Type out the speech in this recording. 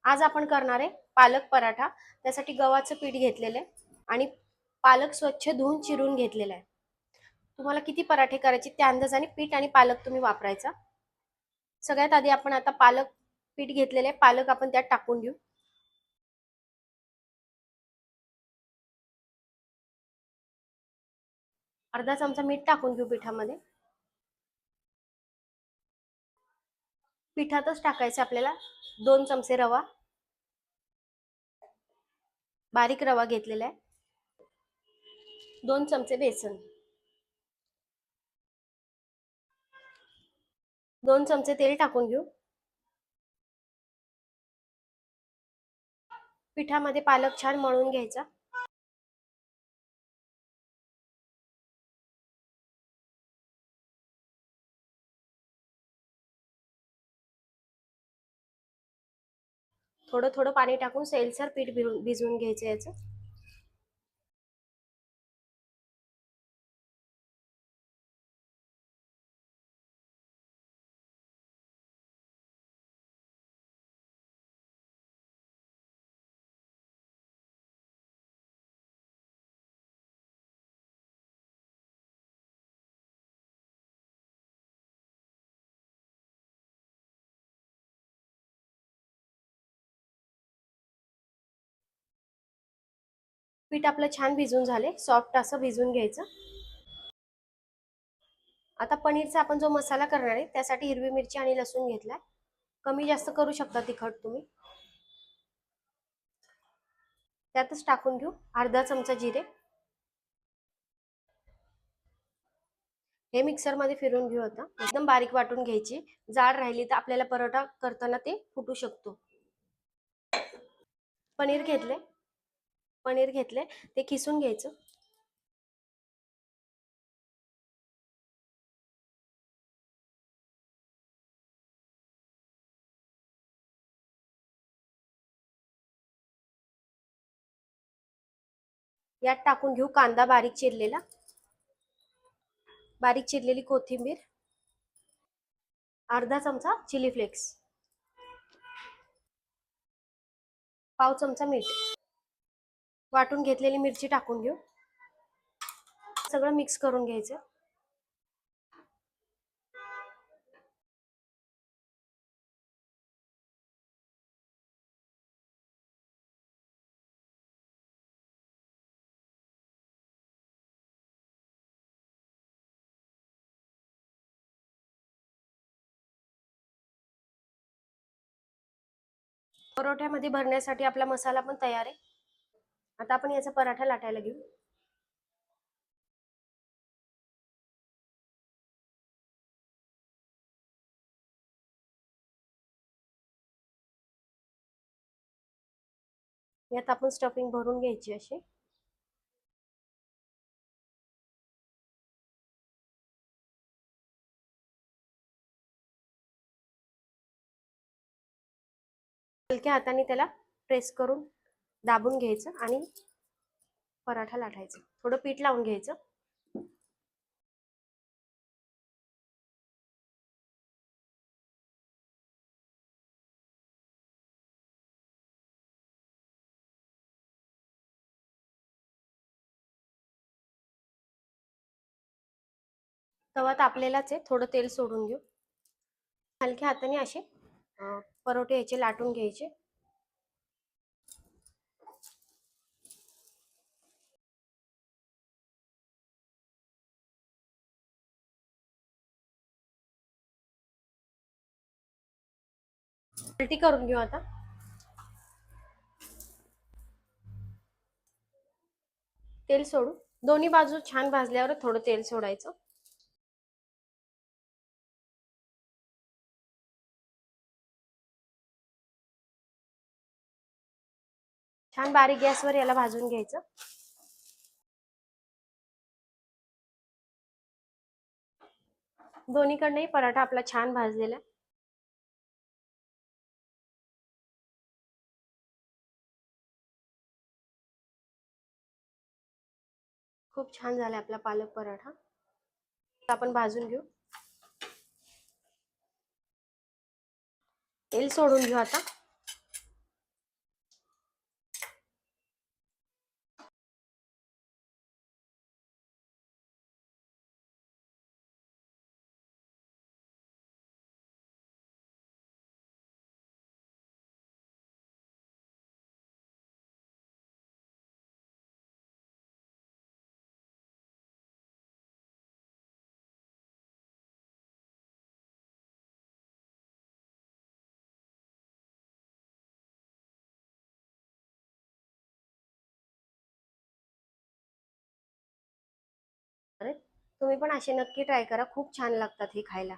आज आपण करणार आहे पालक पराठा. त्यासाठी गव्हाचं पीठ घेतलेलं आहे आणि पालक स्वच्छ धुवून चिरून घेतलेला आहे. तुम्हाला किती पराठे करायचे त्या अंदाजाने पीठ आणि पालक तुम्ही वापरायचा. सगळ्यात आधी आपण आता पालक पीठ घेतलेले आहे, पालक आपण त्यात टाकून घेऊ. अर्धा चमचा मीठ टाकून घेऊ पिठामध्ये. पिठातच टाकायचं आपल्याला 2 चमचे रवा, बारीक रवा घेतलेला आहे. 2 चमचे बेसन, 2 चमचे तेल टाकून घेऊ. पिठामध्ये पालक छान मळून घ्यायचा. थोडं थोडं पाणी टाकून सैलसर पीठ भिजवून घ्यायचं याचं. पीठ आपलं छान भिजून झाले, सॉफ्ट असं भिजून घ्यायचं. आता पनीरचा आपण जो मसाला करणार आहे त्यासाठी हिरवी मिरची आणि लसूण घेतलाय. कमी जास्त करू शकता तिखट तुम्ही. त्यातच टाकून घेऊ अर्धा चमचा जिरे. हे मिक्सर मध्ये फिरून घेऊ. आता एकदम बारीक वाटून घ्यायची. जाड राहिली तर आपल्याला परोठा करताना ते फुटू शकतो. पनीर घेतले, ते खिसून घ्यायचं. यात टाकून घेऊ कांदा बारीक चिरलेला, बारीक चिरलेली कोथिंबीर, अर्धा चमचा चिली फ्लेक्स, पाव चमचा मीठ, वाटून घेतलेली मिरची टाकून घेऊ. सगळं मिक्स करून घ्यायचं. परोठ्यामध्ये भरण्यासाठी आपला मसाला पण तयार आहे. आता आपण याचा पराठा लाटायला घेऊ. यात आपण स्टफिंग भरून घ्यायची अशी. हलक्या हाताने त्याला प्रेस करून दाबून घ्यायचं आणि पराठा लाटायचा. थोडं पीठ लावून घ्यायचं. तवा तापलेलाच आहे, थोडं तेल सोडून घेऊ. हलक्या हाताने असे परोठे याचे लाटून घ्यायचे. पलटी करून घेऊ. आता तेल सोडू. दोन्ही बाजू छान भाजल्यावर थोडं तेल सोडायचं. छान बारीक गॅसवर याला भाजून घ्यायचं. दोन्हीकडनंही पराठा आपला छान भाजलेला. खूप छान झाला आपला पालक पराठा. आपण भाजून घेऊ. तेल सोडून घेऊ आता. तुम्ही पण असे नक्की ट्राय करा, खूप छान लागतात हे खायला.